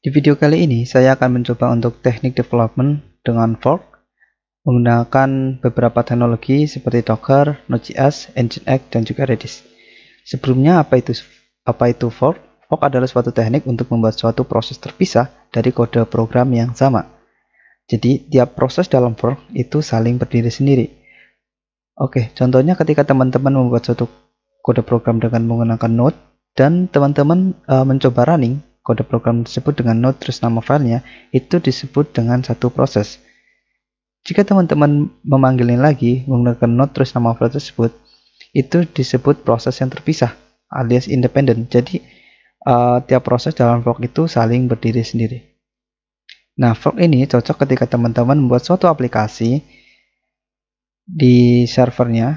Di video kali ini, saya akan mencoba untuk teknik development dengan fork menggunakan beberapa teknologi seperti Docker, Node.js, Nginx, dan juga Redis. Sebelumnya, apa itu fork? Fork adalah suatu teknik untuk membuat suatu proses terpisah dari kode program yang sama. Jadi, tiap proses dalam fork itu saling berdiri sendiri. Oke, contohnya ketika teman-teman membuat suatu kode program dengan menggunakan Node, dan teman-teman mencoba running kode program tersebut dengan Node terus nama filenya, itu disebut dengan satu proses. Jika teman-teman memanggilnya lagi menggunakan Node terus nama file tersebut, itu disebut proses yang terpisah alias independen. Jadi tiap proses dalam fork itu saling berdiri sendiri. Nah, fork ini cocok ketika teman-teman membuat suatu aplikasi di servernya,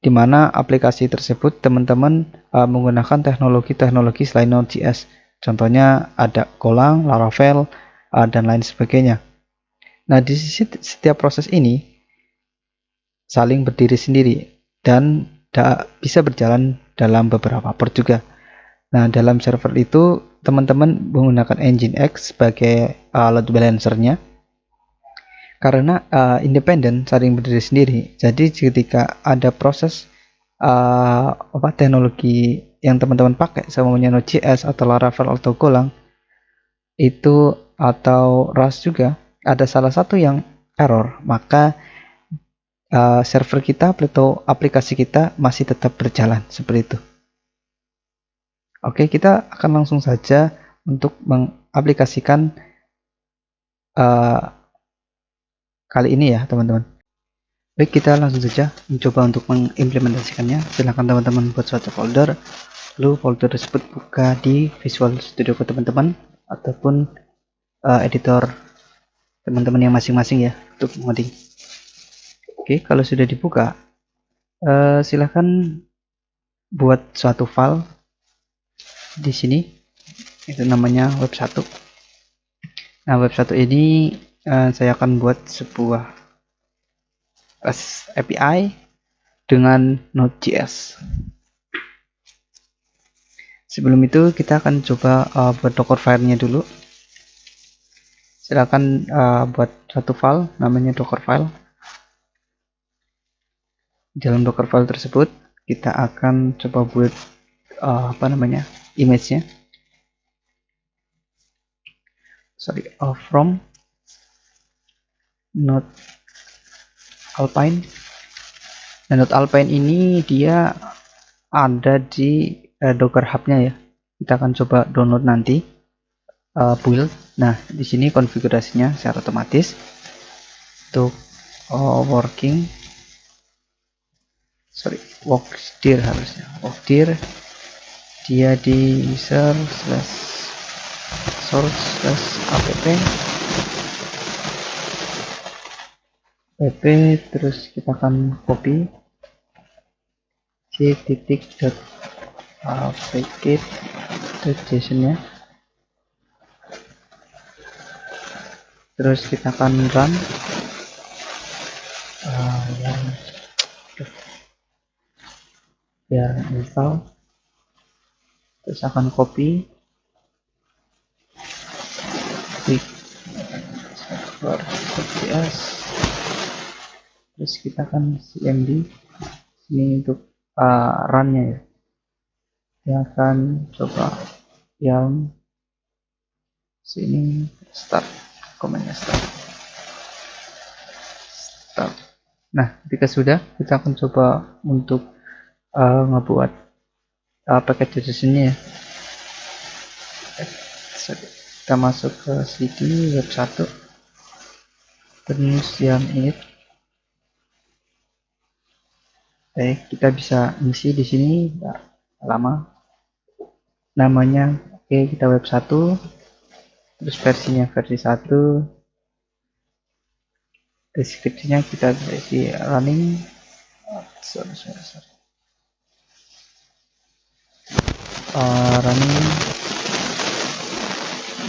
di mana aplikasi tersebut teman-teman menggunakan teknologi-teknologi selain Node.js. Contohnya ada Golang, Laravel, dan lain sebagainya. Nah, di setiap proses ini saling berdiri sendiri dan bisa berjalan dalam beberapa port juga. Nah, dalam server itu teman-teman menggunakan Nginx sebagai load balancernya karena independen, saling berdiri sendiri. Jadi ketika ada proses teknologi yang teman-teman pakai, semuanya Node.js atau Laravel atau Golang itu atau Rust juga, ada salah satu yang error, maka server kita atau aplikasi kita masih tetap berjalan seperti itu. Oke, kita akan langsung saja untuk mengaplikasikan kali ini ya teman-teman. Baik, kita langsung saja mencoba untuk mengimplementasikannya. Silahkan teman-teman buat suatu folder, lalu folder tersebut buka di Visual Studio Code teman-teman ataupun editor teman-teman yang masing-masing ya untuk ngoding. Oke, kalau sudah dibuka, silahkan buat suatu file di sini, itu namanya web1. Nah, web1 ini saya akan buat sebuah REST API dengan Node.js. Sebelum itu kita akan coba buat Docker file-nya dulu. Silakan buat satu file namanya Docker file. Di dalam Docker file tersebut kita akan coba buat image-nya. From Node Alpine. Nah, Node Alpine ini dia ada di Docker Hub-nya ya. Kita akan coba download nanti build. Nah, di sini konfigurasinya secara otomatis untuk workdir harusnya. Workdir dia di user/source/app terus kita akan copy c.apk.json nya, terus kita akan run biar install, terus akan copy terus kita akan cmd ini untuk run-nya ya. Kita akan coba yang sini start, komennya start. Nah, ketika sudah, kita akan coba untuk ngebuat paket JSON-nya ya. Kita masuk ke cd web1 terus yang init. Baik, kita bisa isi di sini nggak lama. Namanya kita web1, terus versinya versi 1. Deskripsinya kita bisa isi running running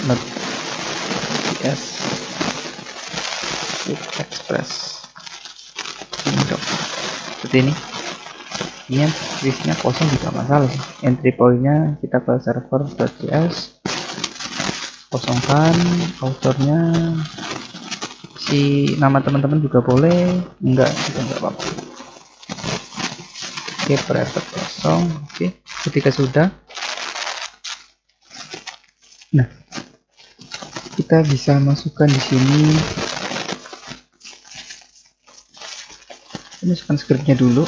Node.js Express seperti ini. Ini listnya kosong juga masalah sih. Entry point-nya kita ke server.js, kosongkan autornya, si nama teman-teman juga boleh, enggak juga enggak apa-apa. Oke, private kosong. Oke, ketika sudah, nah kita bisa masukkan di sini, masukkan scriptnya dulu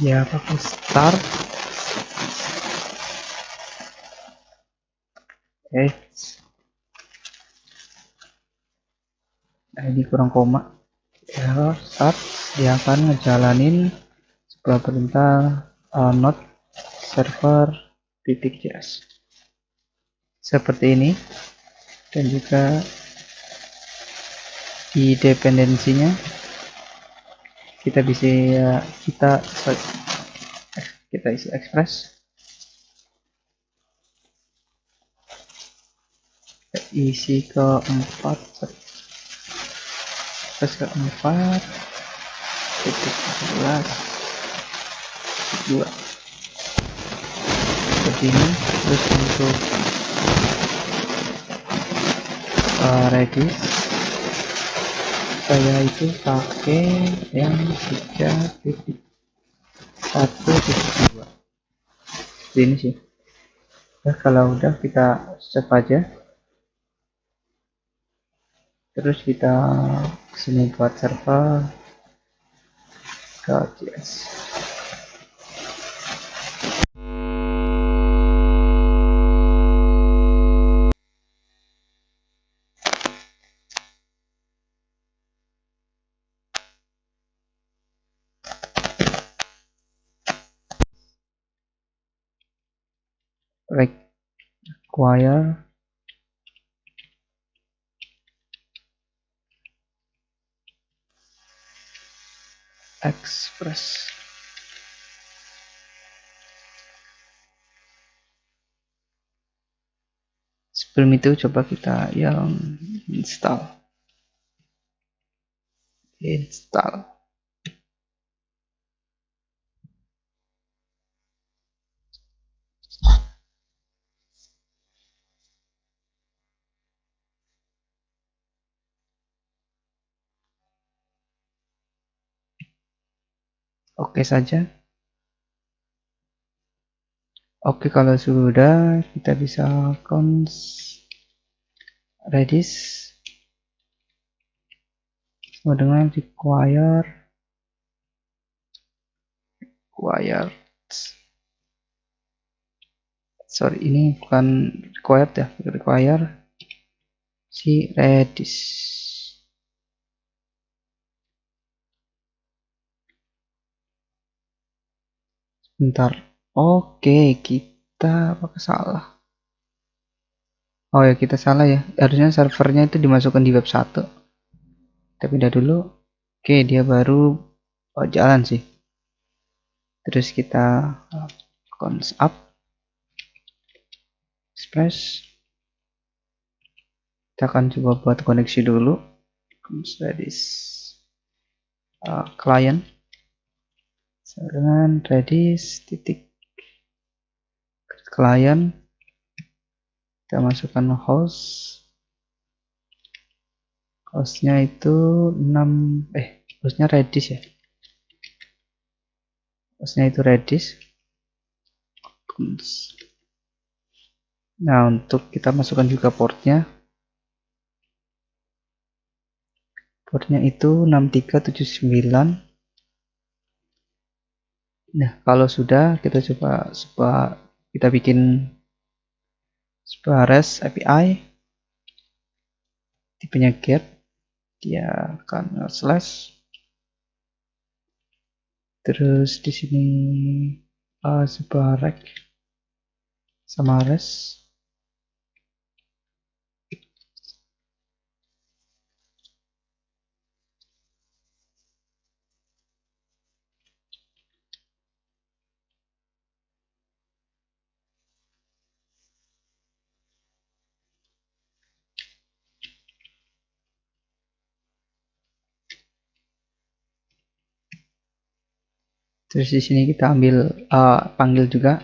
ya, pakai start. Nah ini kurang koma ya, start. Dia akan ngejalanin sebuah perintah node server .js seperti ini, dan juga di dependensinya kita bisa kita isi express, isi keempat, terus keempat titik 11 2 seperti ini. Terus untuk Redis saya itu pakai yang 3.1.2 ini sih ya. Kalau udah kita save aja, terus kita kesini buat server .js. Require express. Sebelum itu coba kita yang install. Oke saja. Oke, kalau sudah kita bisa cons Redis sama dengan required sorry, ini bukan required ya, require si Redis. Bentar. Oke, kita apa salah? Oh ya, kita salah ya. Harusnya servernya itu dimasukkan di web 1. Kita pindah dulu. Oke, dia baru jalan sih. Terus kita cons up express. Kita akan coba buat koneksi dulu. Redis client dengan Redis titik client. Kita masukkan hostnya itu 6 hostnya Redis ya, hostnya itu Redis. Nah, untuk kita masukkan juga portnya itu 6379. Nah, kalau sudah, kita coba kita bikin sebuah REST API, tipenya get, dia akan slash, terus di sini sebuah rec sama REST. Terus di sini kita panggil juga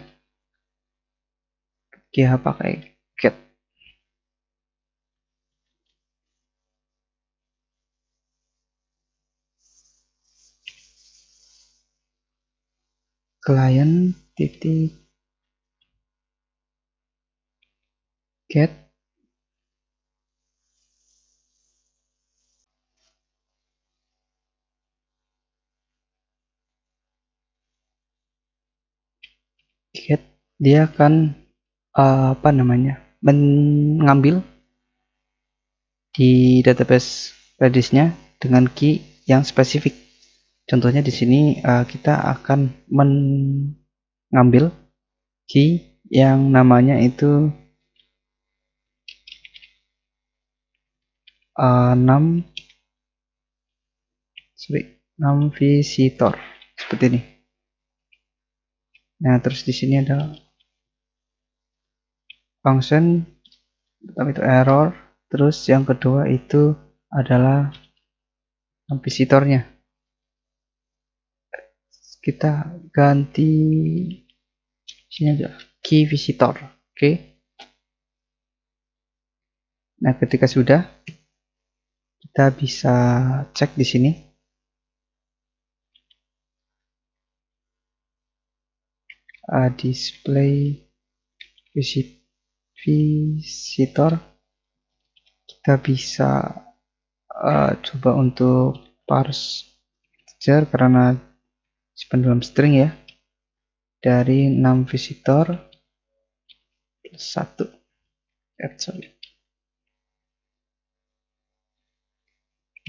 pakai get. client titik get dia akan mengambil di database Redis-nya dengan key yang spesifik. Contohnya di sini kita akan mengambil key yang namanya itu 6 visitor seperti ini. Nah, terus di sini ada function, pertama itu error, terus yang kedua itu adalah visitornya. Kita ganti sini aja key visitor. Oke. Nah, ketika sudah, kita bisa cek di sini. Display visitor, kita bisa coba untuk parse integer karena simpan dalam string ya, dari 6 visitor plus 1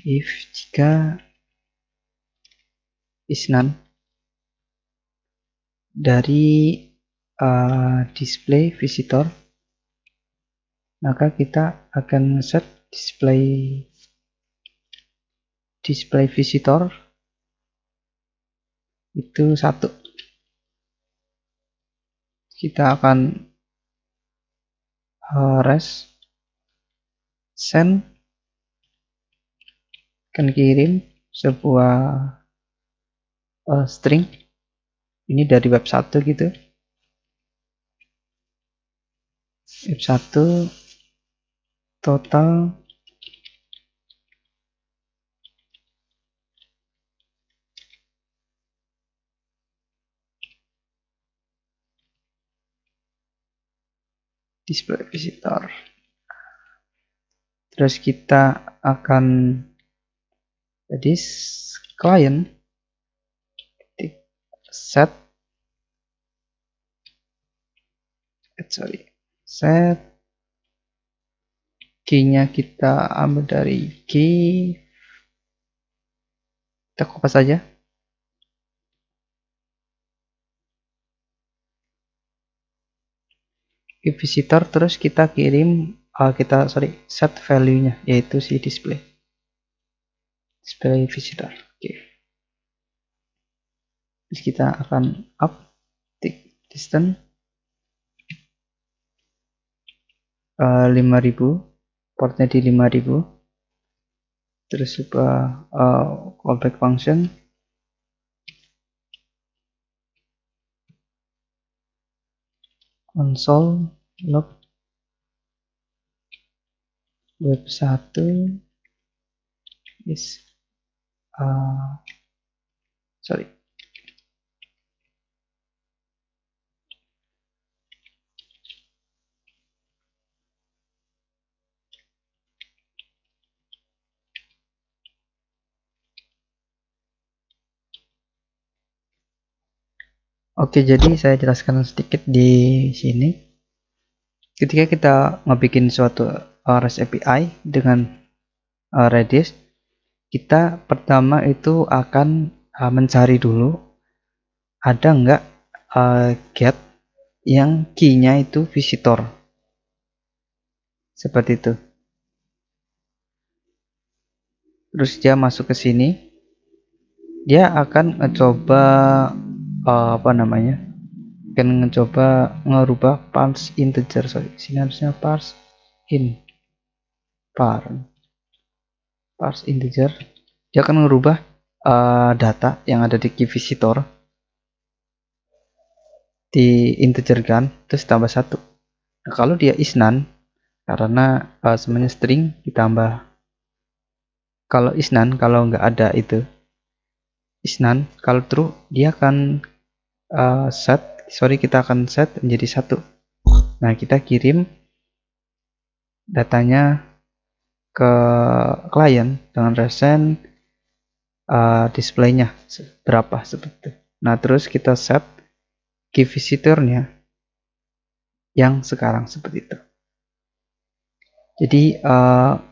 if jika is none dari display visitor, maka kita akan set display visitor itu 1. Kita akan send, akan kirim sebuah string ini dari web 1 gitu, web 1 total display visitor. Terus kita akan jadi client set key-nya kita ambil dari key, kita copy saja, key visitor, terus kita kirim set value-nya yaitu si display visitor. Oke. Terus kita akan distance 5000, portnya di 5000, terus sebuah callback function console log web 1 is Oke, jadi saya jelaskan sedikit di sini. Ketika kita ngebikin suatu REST API dengan Redis, kita pertama itu akan mencari dulu ada nggak get yang key-nya itu visitor, seperti itu. Terus dia masuk ke sini, dia akan mencoba akan mencoba ngerubah parse integer. Sini harusnya parse integer. Dia akan merubah data yang ada di key visitor di integer kan, terus tambah 1. Nah, kalau dia is none, karena sebenarnya string ditambah, kalau is none, kalau nggak ada itu is none, kalau true dia akan kita akan set menjadi 1. Nah, kita kirim datanya ke klien dengan recent displaynya berapa seperti itu. Nah, terus kita set key visitornya yang sekarang seperti itu. Jadi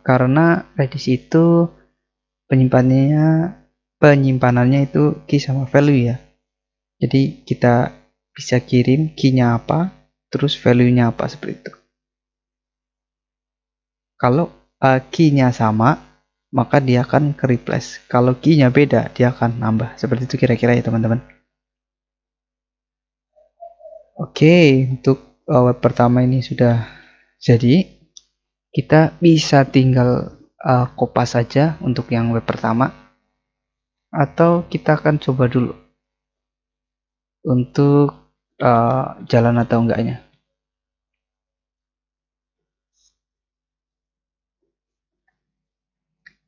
karena Redis itu penyimpanannya itu key sama value ya. Jadi kita bisa kirim key-nya apa, terus value-nya apa seperti itu. Kalau key-nya sama, maka dia akan ke replace. Kalau key-nya beda, dia akan nambah. Seperti itu kira-kira ya teman-teman. Oke, untuk web pertama ini sudah jadi. Kita bisa tinggal kopas saja untuk yang web pertama. Atau kita akan coba dulu untuk jalan atau enggaknya.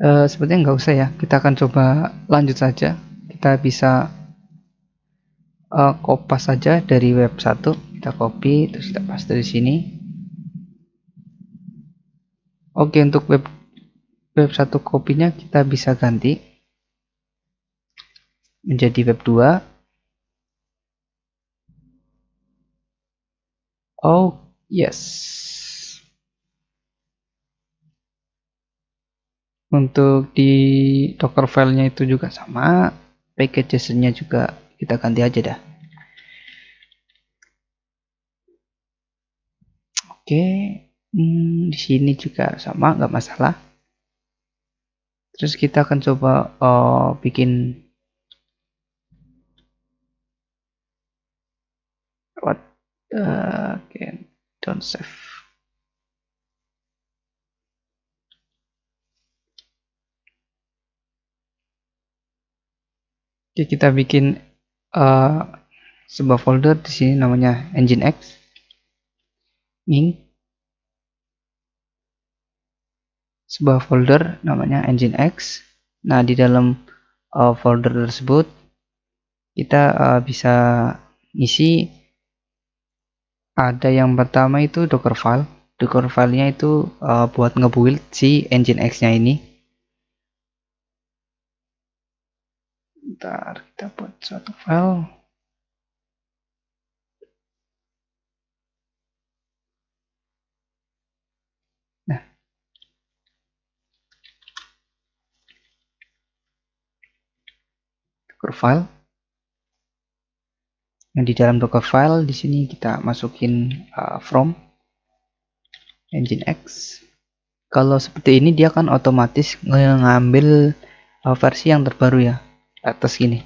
Sepertinya nggak usah ya, kita akan coba lanjut saja. Kita bisa kopas saja dari web 1, kita copy terus kita paste di sini. Oke, untuk web 1 kopinya kita bisa ganti menjadi web 2. Oh yes, untuk di docker filenya itu juga sama, packages-nya juga kita ganti aja dah. Oke, di sini juga sama, nggak masalah. Terus kita akan coba bikin what don't save. Oke, kita bikin sebuah folder di sini namanya Nginx. Sebuah folder namanya Nginx. Nah, di dalam folder tersebut kita bisa isi, ada yang pertama itu Dockerfile. Dockerfile-nya itu buat ngebuild si Nginx-nya ini. Bentar, kita buat suatu file. Nah, Dockerfile. Yang di dalam Dockerfile di sini kita masukin from Nginx. Kalau seperti ini dia kan otomatis ngambil versi yang terbaru ya, atas gini.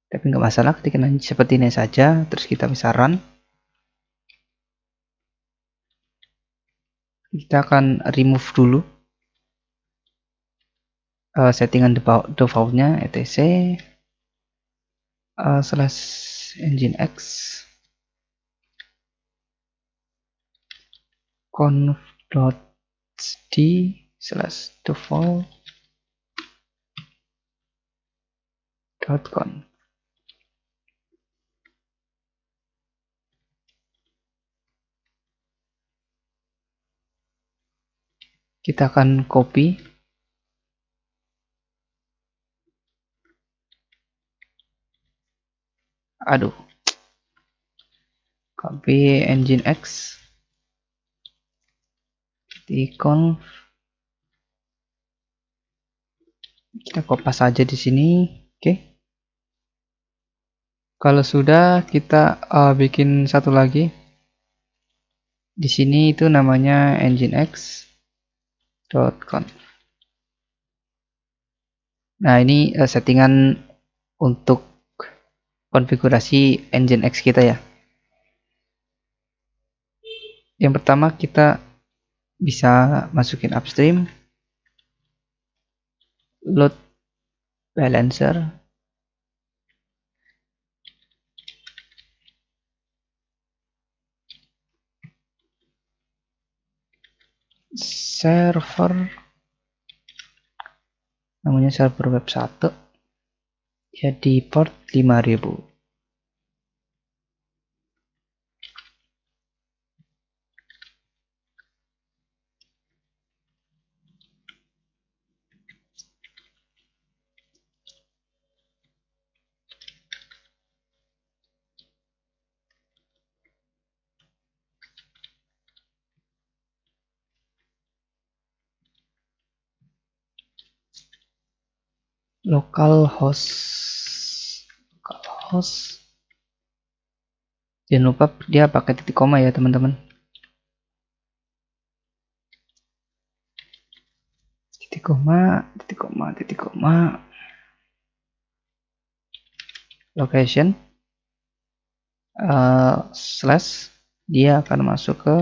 Tapi nggak masalah, ketika nanti seperti ini saja, terus kita bisa run. Kita akan remove dulu settingan defaultnya etc slash nginx conf.d slash default.conf. Kita akan copy copy nginx di conf, kita kopas saja di sini. Oke. Kalau sudah, kita bikin satu lagi di sini, itu namanya nginx.conf. Nah, ini settingan untuk konfigurasi Nginx kita ya. Yang pertama kita bisa masukin upstream, load balancer, server, namanya server web 1. jadi port 5000. Localhost jangan lupa dia pakai titik koma ya teman-teman. Titik koma location slash, dia akan masuk ke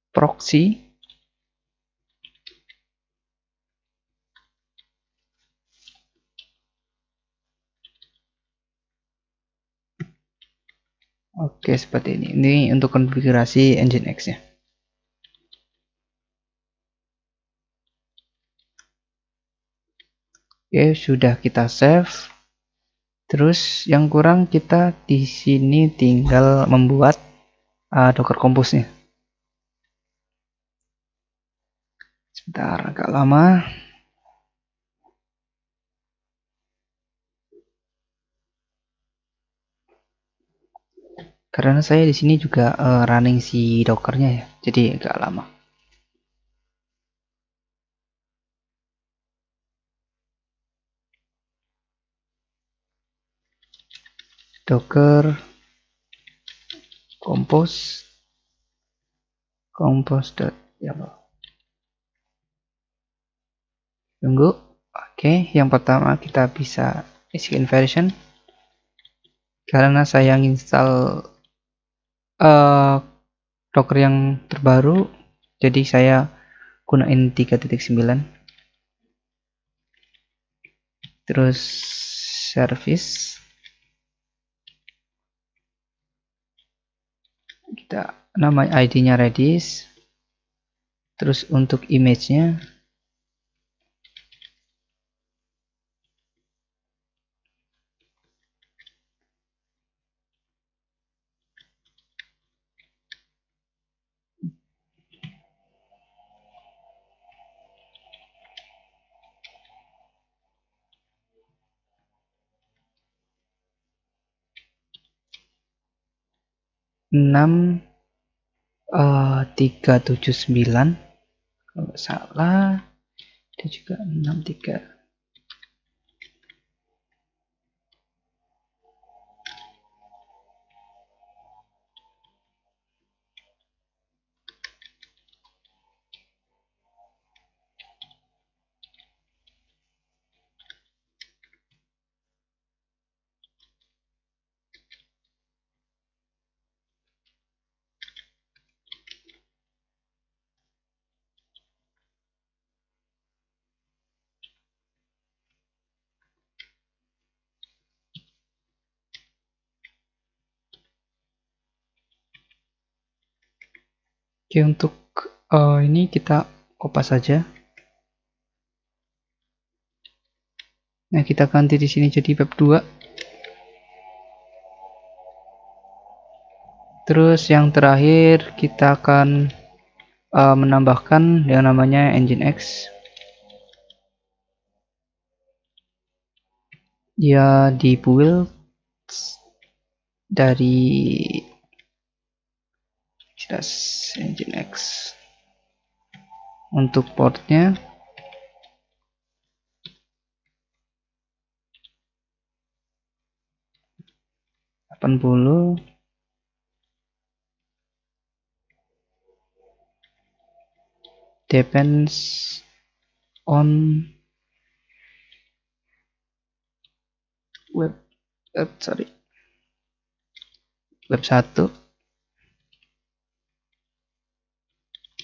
proxy. Oke, seperti ini. Ini untuk konfigurasi Nginx nya. Oke, sudah kita save. Terus yang kurang kita di sini tinggal membuat Docker Compose-nya. Sebentar, agak lama. Karena saya di sini juga running si Docker-nya ya, jadi agak lama. Docker Compose tunggu. Oke, yang pertama kita bisa isi version. Karena saya install Docker yang terbaru, jadi saya gunain 3.9. Terus service, kita nama ID-nya Redis. Terus untuk image-nya enam 379 kalau salah, dia juga 63. Oke, untuk ini kita kopas saja. Nah, kita ganti di sini jadi web 2. Terus yang terakhir kita akan menambahkan yang namanya Nginx. Dia di build dari Nginx. Untuk portnya depends on web 1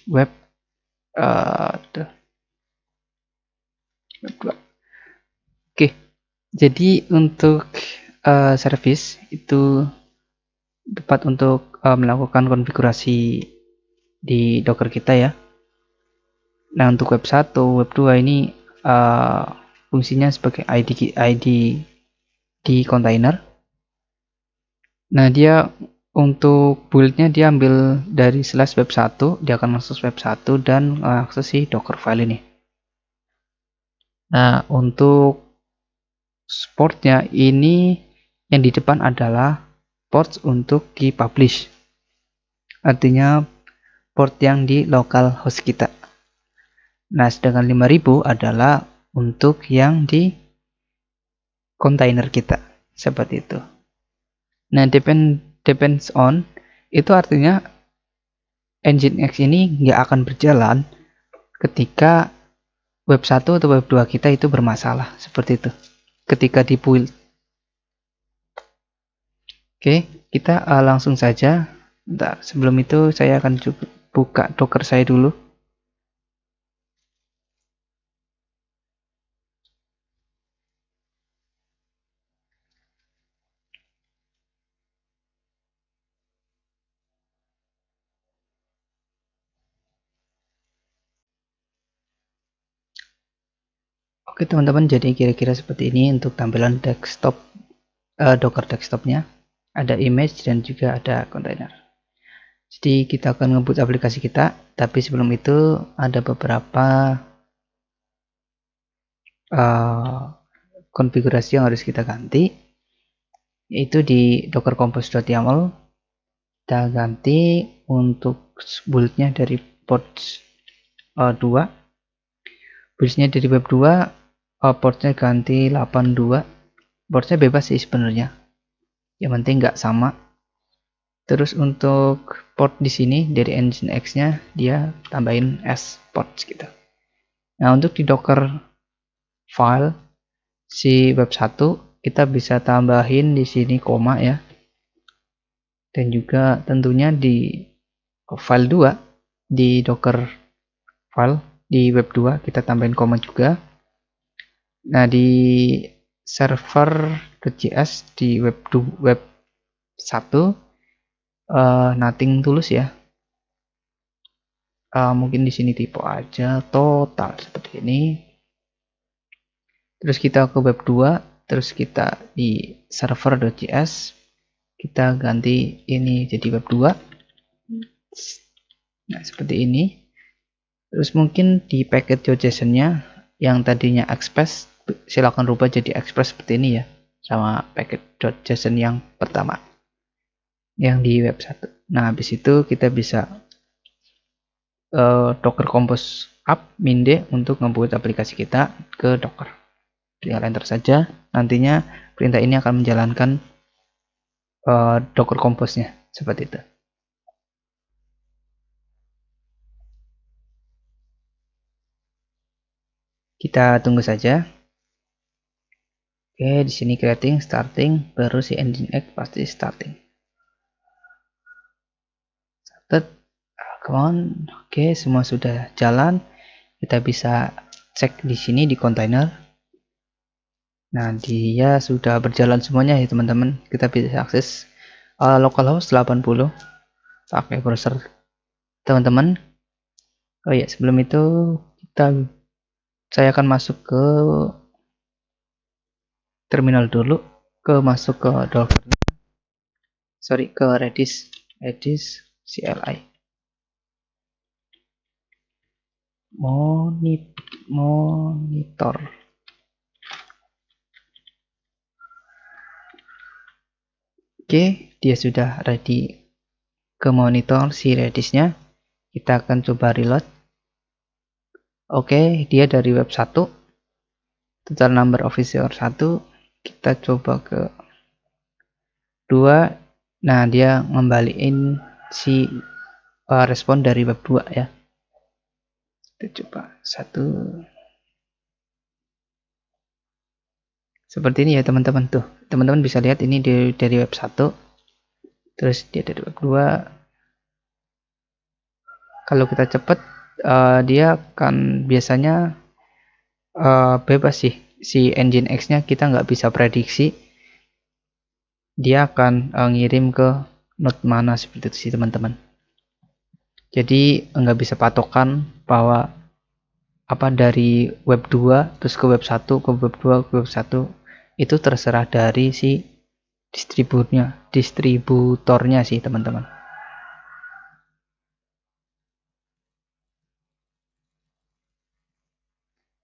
web 2. Oke, jadi untuk service itu tepat untuk melakukan konfigurasi di Docker kita ya. Nah, untuk web 1, web 2 ini fungsinya sebagai ID di kontainer. Nah, dia untuk build-nya dia ambil dari slash web 1, dia akan akses web 1 dan akses si docker file ini. Nah, untuk portnya ini yang di depan adalah ports untuk dipublish. Artinya port yang di local host kita. Nah, sedangkan 5000 adalah untuk yang di kontainer kita. Seperti itu. Nah, depends on itu artinya Nginx ini nggak akan berjalan ketika web 1 atau web 2 kita itu bermasalah. Seperti itu. Ketika di build. Oke, kita langsung saja. Bentar, sebelum itu saya akan buka Docker saya dulu. Oke teman-teman, jadi kira-kira seperti ini untuk tampilan desktop Docker desktopnya. Ada image dan juga ada kontainer. Jadi kita akan ngebut aplikasi kita, tapi sebelum itu ada beberapa konfigurasi yang harus kita ganti, yaitu di docker compose.yaml kita ganti untuk build-nya dari port 2, build-nya dari web 2, portnya ganti 82, portnya bebas sih sebenarnya, yang penting nggak sama. Terus untuk port di sini dari Nginx-nya dia tambahin S ports gitu. Nah, untuk di docker file si web 1 kita bisa tambahin di sini koma ya. Dan juga tentunya di file 2 di docker file di web 2 kita tambahin koma juga. Nah, di server.js di web 1 nothing tulus ya. Mungkin di sini tipe aja total seperti ini. Terus kita ke web 2, terus kita di server.js kita ganti ini jadi web 2. Nah, seperti ini. Terus mungkin di package.json-nya yang tadinya express silakan rubah jadi express seperti ini ya, sama package.json yang pertama yang di web 1. Nah, habis itu kita bisa docker compose up minde untuk ngebuat aplikasi kita ke docker. Tinggal enter saja, nantinya perintah ini akan menjalankan docker compose-nya seperti itu. Kita tunggu saja. Oke, di sini creating, starting, baru si Nginx pasti starting. Started, come on. Oke, semua sudah jalan. Kita bisa cek di sini di container. Nah, dia sudah berjalan semuanya ya teman-teman. Kita bisa akses localhost 80 pakai browser teman-teman. Oh ya, sebelum itu saya akan masuk ke terminal dulu, masuk ke Docker, ke Redis CLI monitor. Oke, dia sudah ready ke monitor si Redisnya. Kita akan coba reload. Oke, dia dari web 1, total number of visitor 1. Kita coba ke 2. Nah, dia ngembaliin si respon dari web 2 ya. Kita coba 1. Seperti ini ya teman-teman, tuh teman-teman bisa lihat ini dari web 1, terus dia dari web 2. Kalau kita cepat dia akan biasanya bebas sih, si Nginx nya kita nggak bisa prediksi dia akan ngirim ke node mana seperti itu sih teman-teman. Jadi nggak bisa patokan bahwa apa dari web 2 terus ke web 1 ke web 2 ke web 1, itu terserah dari si distributornya sih teman-teman.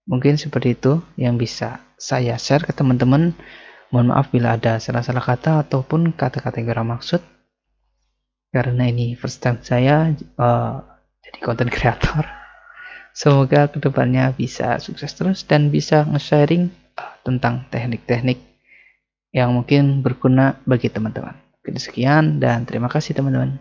Mungkin seperti itu yang bisa saya share ke teman-teman. Mohon maaf bila ada salah-salah kata ataupun kata-kata yang kurang maksud, karena ini first time saya jadi content creator. Semoga kedepannya bisa sukses terus dan bisa nge-sharing tentang teknik-teknik yang mungkin berguna bagi teman-teman. Sekian dan terima kasih teman-teman.